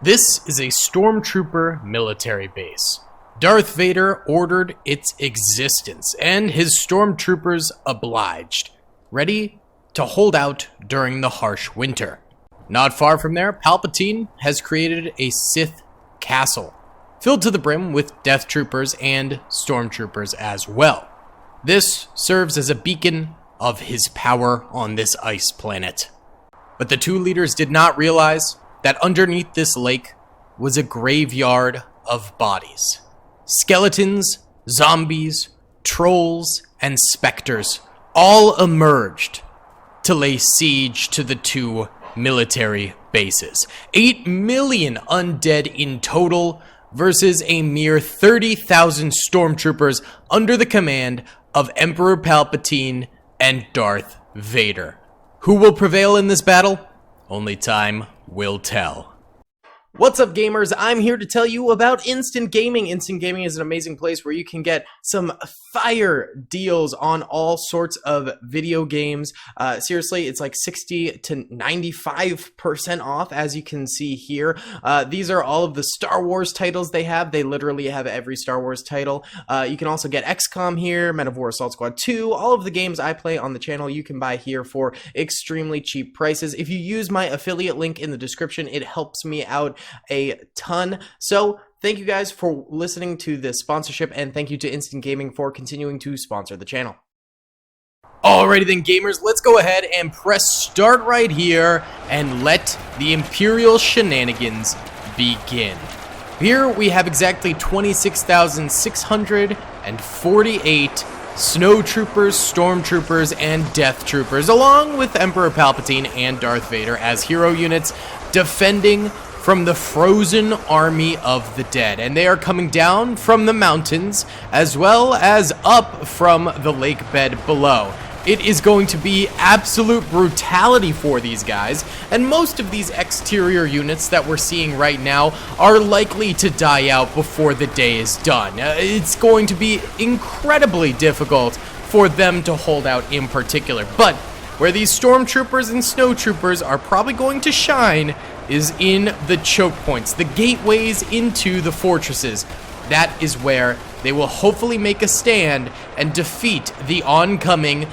This is a stormtrooper military base. Darth Vader ordered its existence, and his stormtroopers obliged, ready to hold out during the harsh winter. Not far from there, Palpatine has created a Sith castle, filled to the brim with Death Troopers and Stormtroopers as well. This serves as a beacon of his power on this ice planet. But the two leaders did not realize that underneath this lake was a graveyard of bodies. Skeletons, zombies, trolls, and specters all emerged to lay siege to the two military bases. 8 million undead in total versus a mere 30,000 stormtroopers under the command of Emperor Palpatine and Darth Vader. Who will prevail in this battle? Only time will tell. What's up, gamers? I'm here to tell you about Instant Gaming. Instant Gaming is an amazing place where you can get some fire deals on all sorts of video games. Seriously, it's like 60 to 95% off, as you can see here. These are all of the Star Wars titles they have. They literally have every Star Wars title. You can also get XCOM here, Men of War Assault Squad 2. All of the games I play on the channel you can buy here for extremely cheap prices. If you use my affiliate link in the description, it helps me out a ton. So thank you guys for listening to this sponsorship, and thank you to Instant Gaming for continuing to sponsor the channel. Alrighty then, gamers, let's go ahead and press start right here and let the Imperial shenanigans begin. Here we have exactly 26,648 Snow Troopers, Stormtroopers, and Death Troopers, along with Emperor Palpatine and Darth Vader as hero units defending from the frozen army of the dead. And they are coming down from the mountains as well as up from the lake bed below. It is going to be absolute brutality for these guys, and most of these exterior units that we're seeing right now are likely to die out before the day is done. It's going to be incredibly difficult for them to hold out in particular, but where these stormtroopers and snowtroopers are probably going to shine is in the choke points, the gateways into the fortresses. That is where they will hopefully make a stand and defeat the oncoming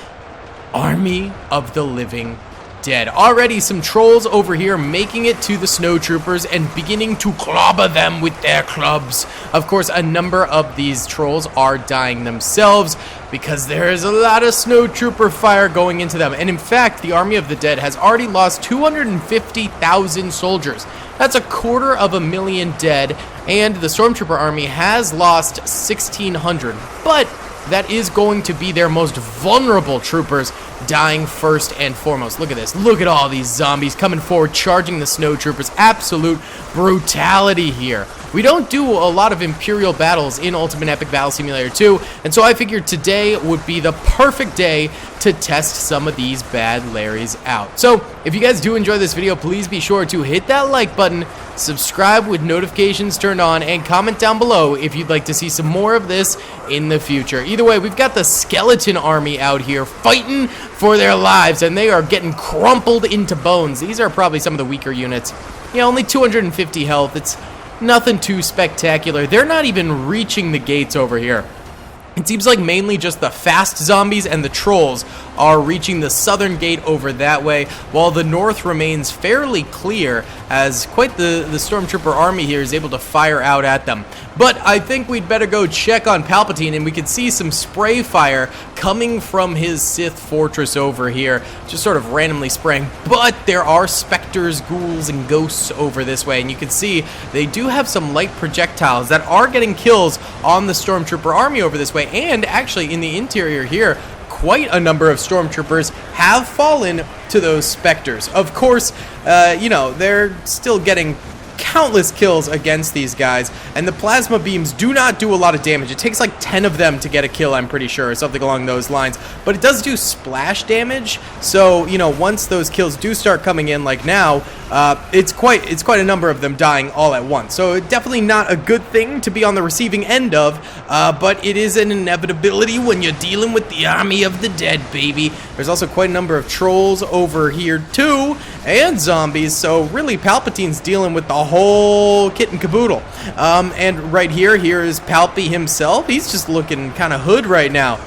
army of the living dead. Already some trolls over here making it to the snowtroopers and beginning to clobber them with their clubs. Of course, a number of these trolls are dying themselves because there is a lot of snowtrooper fire going into them. And in fact, the army of the dead has already lost 250,000 soldiers. That's 250,000 dead, and the stormtrooper army has lost 1,600. But that is going to be their most vulnerable troopers dying first and foremost. Look at this. Look at all these zombies coming forward, charging the snow troopers. Absolute brutality here. We don't do a lot of Imperial battles in Ultimate Epic Battle Simulator 2, and so I figured today would be the perfect day to test some of these bad Larrys out. So, if you guys do enjoy this video, please be sure to hit that like button, subscribe with notifications turned on, and comment down below if you'd like to see some more of this in the future. Either way, we've got the skeleton army out here fighting for their lives, and they are getting crumpled into bones. These are probably some of the weaker units. Yeah, only 250 health. It's nothing too spectacular. They're not even reaching the gates over here. It seems like mainly just the fast zombies and the trolls are reaching the southern gate over that way, while the north remains fairly clear as quite the stormtrooper army here is able to fire out at them. But I think we'd better go check on Palpatine, and we can see some spray fire coming from his Sith fortress over here, just sort of randomly spraying. But there are specters, ghouls, and ghosts over this way, and you can see they do have some light projectiles that are getting kills on the stormtrooper army over this way. And actually in the interior here, quite a number of stormtroopers have fallen to those specters. Of course, you know, they're still getting countless kills against these guys, and the plasma beams do not do a lot of damage. It takes like 10 of them to get a kill, I'm pretty sure, or something along those lines, but it does do splash damage. So, you know, once those kills do start coming in, like now, it's quite a number of them dying all at once. So definitely not a good thing to be on the receiving end of, but it is an inevitability when you're dealing with the army of the dead, baby. There's also quite a number of trolls over here too, and zombies, so really Palpatine's dealing with the whole whole kit and caboodle. And right here is Palpy himself. He's just looking kind of hood right now.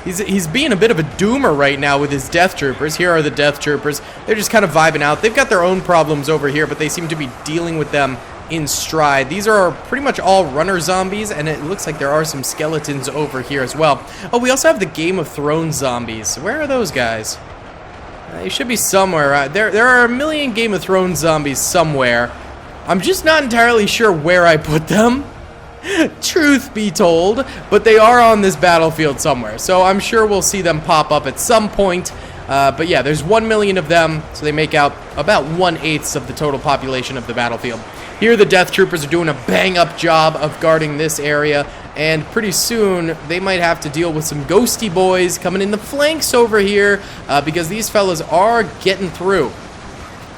He's being a bit of a doomer right now with his Death Troopers. Here are the Death Troopers. They're just kind of vibing out. They've got their own problems over here, but they seem to be dealing with them in stride. These are pretty much all runner zombies, and it looks like there are some skeletons over here as well. Oh, we also have the Game of Thrones zombies. Where are those guys? They should be somewhere. There are a million Game of Thrones zombies somewhere. I'm just not entirely sure where I put them. Truth be told, but they are on this battlefield somewhere, so I'm sure we'll see them pop up at some point. But yeah, there's 1 million of them, so they make out about 1/8 of the total population of the battlefield. Here the Death Troopers are doing a bang-up job of guarding this area, and pretty soon they might have to deal with some ghosty boys coming in the flanks over here, because these fellas are getting through.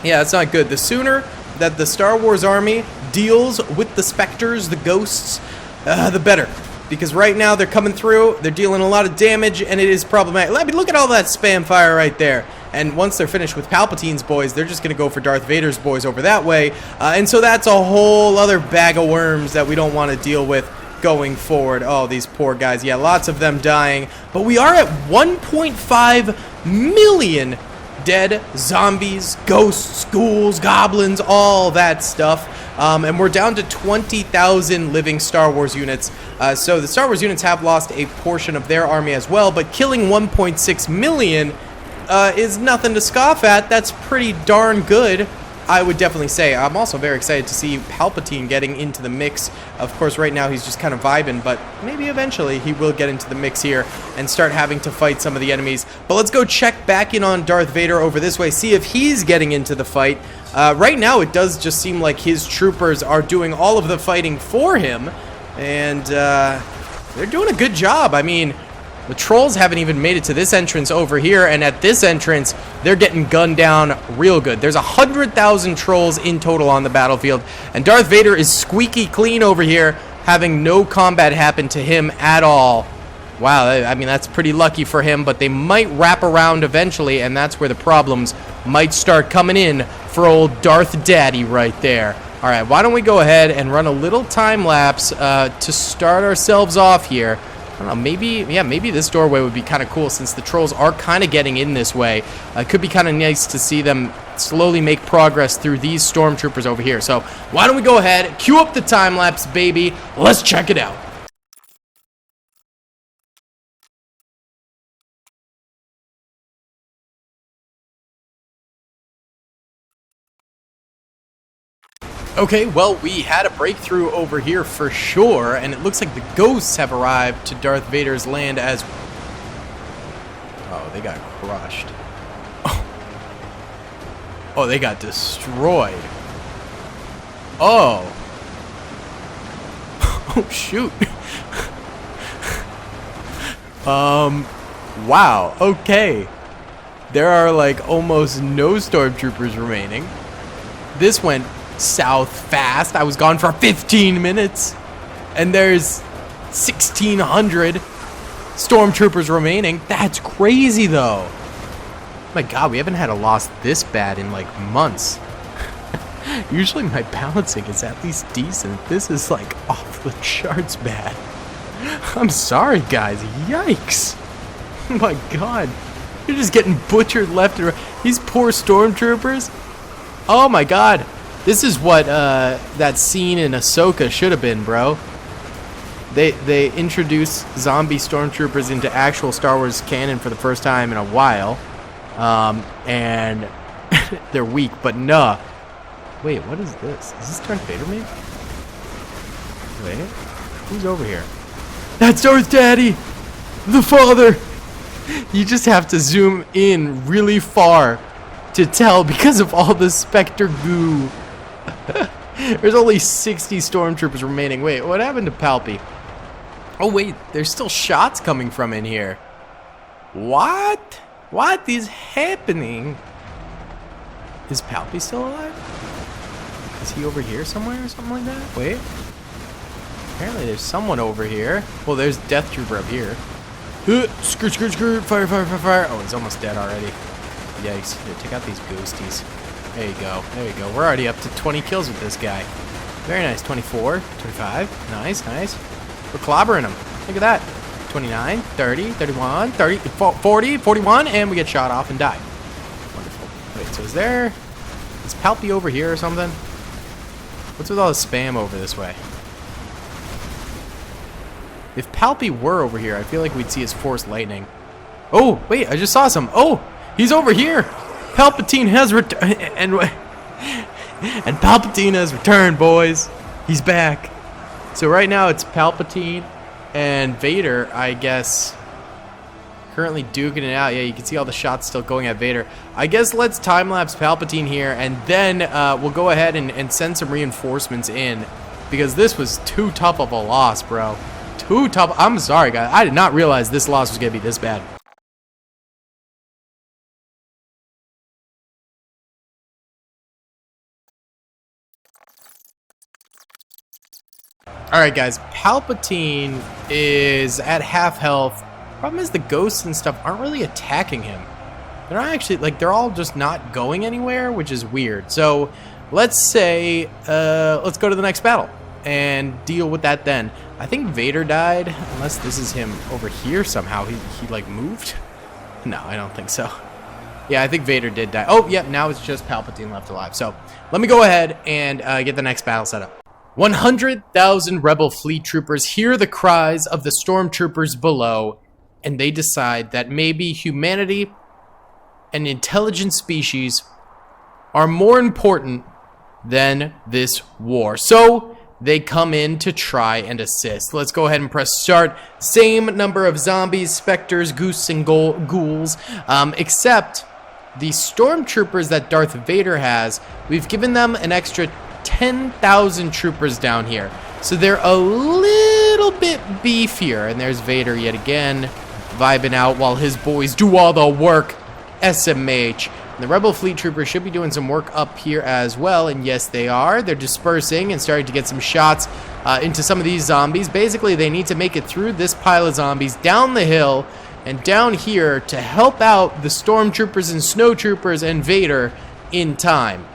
Yeah, that's not good. The sooner that the Star Wars army deals with the specters, the ghosts, the better. Because right now they're coming through, they're dealing a lot of damage, and it is problematic. I mean, look at all that spam fire right there. And once they're finished with Palpatine's boys, they're just going to go for Darth Vader's boys over that way. And so that's a whole other bag of worms that we don't want to deal with going forward. Oh, these poor guys. Yeah, lots of them dying. But we are at 1.5 million dead zombies, ghosts, ghouls, goblins, all that stuff. And we're down to 20,000 living Star Wars units. So the Star Wars units have lost a portion of their army as well, but killing 1.6 million is nothing to scoff at. That's pretty darn good, I would definitely say. I'm also very excited to see Palpatine getting into the mix. Of course, right now he's just kind of vibing, but maybe eventually he will get into the mix here and start having to fight some of the enemies. But let's go check back in on Darth Vader over this way, see if he's getting into the fight. Right now, it does just seem like his troopers are doing all of the fighting for him, and they're doing a good job. I mean, the trolls haven't even made it to this entrance over here, and at this entrance, they're getting gunned down real good. There's 100,000 trolls in total on the battlefield, and Darth Vader is squeaky clean over here, having no combat happen to him at all. Wow, I mean, that's pretty lucky for him, but they might wrap around eventually, and that's where the problems might start coming in for old Darth Daddy right there. All right, why don't we go ahead and run a little time lapse to start ourselves off here. I don't know, maybe this doorway would be kind of cool since the trolls are kind of getting in this way. It could be kind of nice to see them slowly make progress through these stormtroopers over here. So why don't we go ahead, cue up the time lapse, baby. Let's check it out. Okay, well, we had a breakthrough over here for sure, and it looks like the ghosts have arrived to Darth Vader's land as... Oh, they got crushed. Oh, they got destroyed. Oh. Oh, shoot. Wow, okay. There are, like, almost no stormtroopers remaining. This went south fast. I was gone for 15 minutes, and there's 1,600 stormtroopers remaining. That's crazy, though. My God, we haven't had a loss this bad in like months. Usually my balancing is at least decent. This is like off the charts bad. I'm sorry, guys. Yikes. Oh my God, you're just getting butchered left and right. These poor stormtroopers. Oh my God. This is what that scene in Ahsoka should have been, bro. They introduce zombie stormtroopers into actual Star Wars canon for the first time in a while, and they're weak. But nah. Wait, what is this? Is this Darth Vader, maybe? Wait, who's over here? That's Darth Daddy, the father. You just have to zoom in really far to tell because of all the Spectre goo. There's only 60 stormtroopers remaining. Wait, what happened to Palpy? Oh wait, there's still shots coming from in here. What? What is happening? Is Palpy still alive? Is he over here somewhere or something like that? Wait. Apparently there's someone over here. Well, there's Death Trooper up here. Skirt, skirt, skirt. Fire, fire, fire, fire. Oh, he's almost dead already. Yikes. Here, take out these ghosties. There you go. There you go. We're already up to 20 kills with this guy. Very nice. 24, 25. Nice, nice. We're clobbering him. Look at that. 29, 30, 31, 30, 40, 41, and we get shot off and die. Wonderful. Wait, so is Palpy over here or something? What's with all the spam over this way? If Palpy were over here, I feel like we'd see his force lightning. Oh, wait, I just saw some. Oh, he's over here. Palpatine has returned. And Palpatine has returned, boys. He's back. So right now it's Palpatine and Vader, I guess, currently duking it out. Yeah, you can see all the shots still going at Vader. I guess let's time-lapse Palpatine here, and then we'll go ahead and send some reinforcements in, because this was too tough of a loss, bro. Too tough. I'm sorry, guys. I did not realize this loss was going to be this bad. Alright, guys. Palpatine is at half health. Problem is the ghosts and stuff aren't really attacking him. They're not actually, like, they're all just not going anywhere, which is weird. So, let's say, let's go to the next battle and deal with that then. I think Vader died, unless this is him over here somehow. He like, moved? No, I don't think so. Yeah, I think Vader did die. Oh, yep, now it's just Palpatine left alive. So, let me go ahead and get the next battle set up. 100,000 rebel fleet troopers hear the cries of the stormtroopers below, and they decide that maybe humanity and intelligent species are more important than this war. So they come in to try and assist. Let's go ahead and press start. Same number of zombies, specters, goose, and ghouls, except the stormtroopers that Darth Vader has, we've given them an extra 10,000 troopers down here. So they're a little bit beefier. And there's Vader yet again, vibing out while his boys do all the work. SMH. And the Rebel Fleet Troopers should be doing some work up here as well. And yes, they are. They're dispersing and starting to get some shots into some of these zombies. Basically, they need to make it through this pile of zombies, down the hill, and down here to help out the Stormtroopers and Snowtroopers and Vader in time.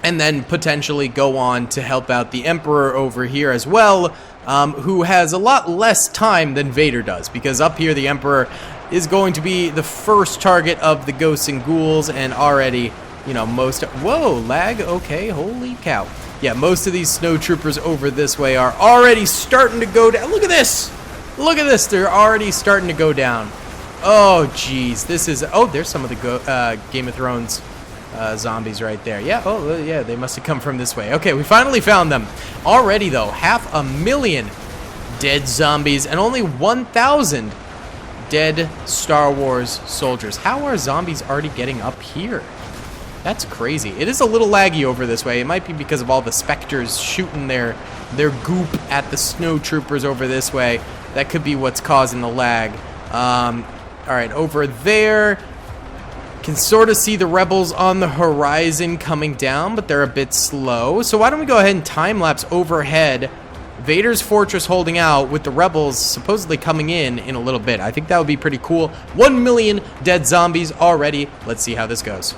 And then potentially go on to help out the Emperor over here as well, who has a lot less time than Vader does, because up here the Emperor is going to be the first target of the ghosts and ghouls, and already, you know, whoa, lag, okay, holy cow. Yeah, most of these snowtroopers over this way are already starting to go down. Look at this, they're already starting to go down. Oh, jeez, this is, oh, there's some of the Game of Thrones zombies right there. Yeah, oh, yeah, they must have come from this way. Okay, we finally found them. Already, though, 500,000 dead zombies and only 1,000 dead Star Wars soldiers. How are zombies already getting up here? That's crazy. It is a little laggy over this way. It might be because of all the specters shooting their goop at the snowtroopers over this way. That could be what's causing the lag. All right, over there, can sort of see the rebels on the horizon coming down, but they're a bit slow. So why don't we go ahead and time-lapse overhead Vader's fortress holding out with the rebels supposedly coming in a little bit. I think that would be pretty cool. 1 million dead zombies already. Let's see how this goes.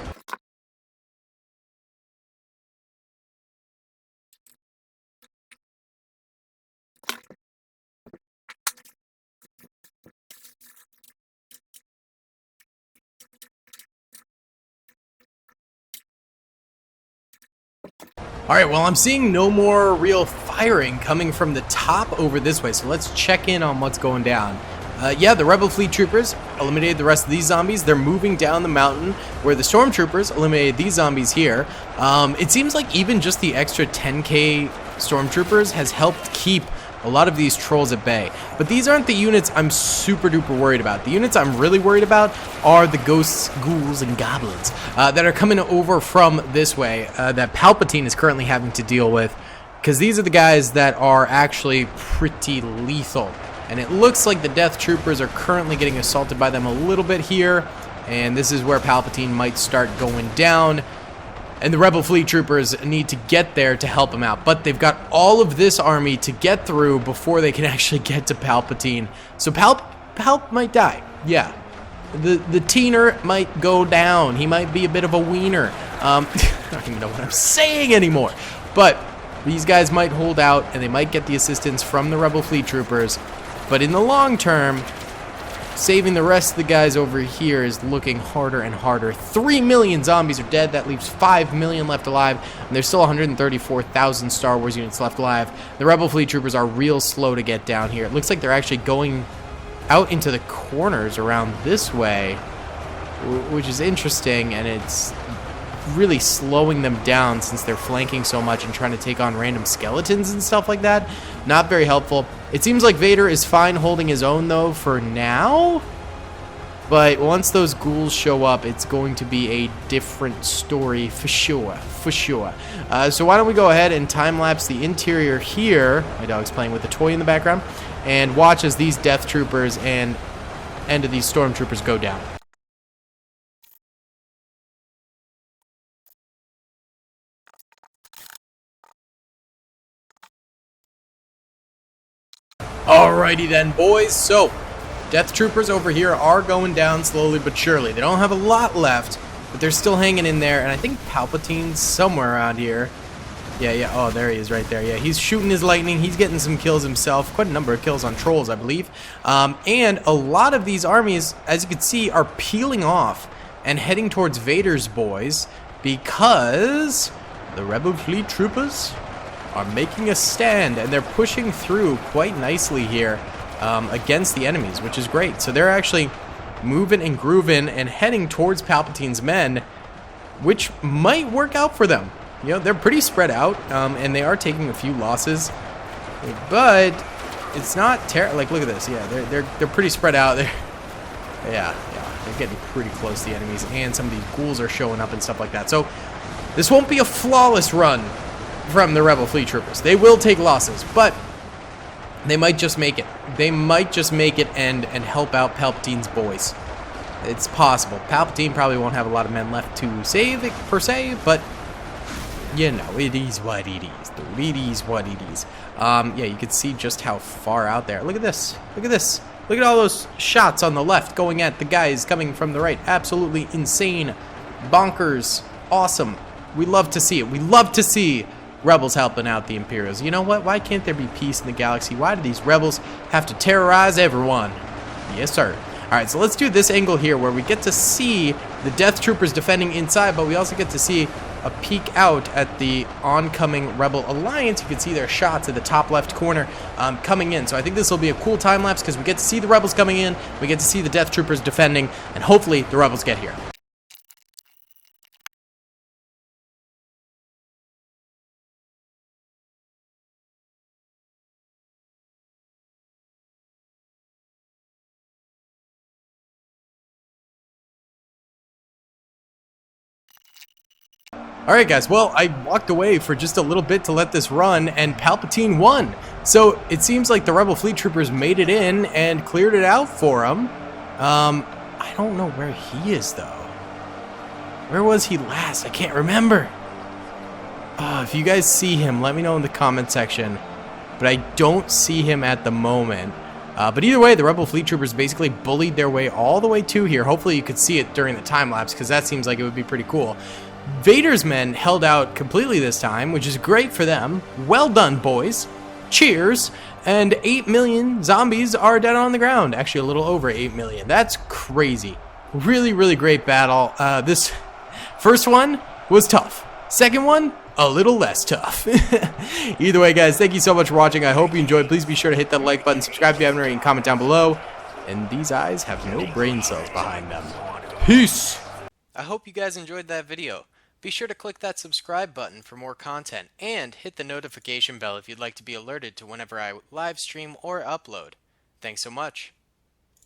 Alright, well, I'm seeing no more real firing coming from the top over this way, so let's check in on what's going down. Yeah, the Rebel Fleet Troopers eliminated the rest of these zombies. They're moving down the mountain, where the Stormtroopers eliminated these zombies here. It seems like even just the extra 10k Stormtroopers has helped keep a lot of these trolls at bay. But these aren't the units I'm super duper worried about. The units I'm really worried about are the ghosts, ghouls, and goblins that are coming over from this way that Palpatine is currently having to deal with, because these are the guys that are actually pretty lethal. And it looks like the Death Troopers are currently getting assaulted by them a little bit here, and this is where Palpatine might start going down. And the Rebel Fleet Troopers need to get there to help him out. But they've got all of this army to get through before they can actually get to Palpatine. So Palp might die. Yeah. The teener might go down. He might be a bit of a wiener. I don't even know what I'm saying anymore. But these guys might hold out, and they might get the assistance from the Rebel Fleet Troopers. But in the long term, saving the rest of the guys over here is looking harder and harder. 3 million zombies are dead. That leaves 5 million left alive. And there's still 134,000 Star Wars units left alive. The Rebel Fleet Troopers are real slow to get down here. It looks like they're actually going out into the corners around this way, which is interesting, and it's really slowing them down since they're flanking so much and trying to take on random skeletons and stuff like that. Not very helpful. It seems like Vader is fine holding his own, though, for now. But once those ghouls show up, it's going to be a different story for sure. For sure. So why don't we go ahead and time-lapse the interior here. My dog's playing with a toy in the background. And watch as these Death Troopers and end of these Stormtroopers go down. Alrighty then, boys. So, Death Troopers over here are going down slowly but surely. They don't have a lot left, but they're still hanging in there. And I think Palpatine's somewhere around here. Yeah. Oh, there he is right there. Yeah, he's shooting his lightning. He's getting some kills himself. Quite a number of kills on trolls, I believe. And a lot of these armies, as you can see, are peeling off and heading towards Vader's boys because the Rebel Fleet Troopers are making a stand, and they're pushing through quite nicely here against the enemies, which is great. So they're actually moving and grooving and heading towards Palpatine's men, which might work out for them. You know, they're pretty spread out, and they are taking a few losses, but it's not terrible. Like, look at this. Yeah, they're pretty spread out. They're getting pretty close to the enemies, and some of these ghouls are showing up and stuff like that. So this won't be a flawless run from the Rebel Fleet Troopers. They will take losses, but they might just make it. They might just make it and help out Palpatine's boys. It's possible. Palpatine probably won't have a lot of men left to save it, per se, but you know, it is what it is, dude. It is what it is. Yeah, you can see just how far out there. Look at this. Look at this. Look at all those shots on the left going at the guys coming from the right. Absolutely insane. Bonkers. Awesome. We love to see it. We love to see Rebels helping out the Imperials. You know what? Why can't there be peace in the galaxy? Why do these Rebels have to terrorize everyone? Yes, sir. Alright, so let's do this angle here where we get to see the Death Troopers defending inside, but we also get to see a peek out at the oncoming Rebel Alliance. You can see their shots at the top left corner coming in. So I think this will be a cool time lapse because we get to see the Rebels coming in, we get to see the Death Troopers defending, and hopefully the Rebels get here. Alright guys, well, I walked away for just a little bit to let this run, and Palpatine won. So it seems like the Rebel Fleet Troopers made it in and cleared it out for him. I don't know where he is, though. Where was he last? I can't remember. If you guys see him, let me know in the comment section. But I don't see him at the moment. But either way, the Rebel Fleet Troopers basically bullied their way all the way to here. Hopefully you could see it during the time lapse, because that seems like it would be pretty cool. Vader's men held out completely this time, which is great for them. Well done, boys. Cheers. And 8 million zombies are dead on the ground. Actually, a little over 8 million. That's crazy. Really, really great battle. This first one was tough. Second one, a little less tough. Either way, guys, thank you so much for watching. I hope you enjoyed. Please be sure to hit that like button, subscribe if you haven't already, and comment down below. And these eyes have no brain cells behind them. Peace. I hope you guys enjoyed that video. Be sure to click that subscribe button for more content, and hit the notification bell if you'd like to be alerted to whenever I live stream or upload. Thanks so much.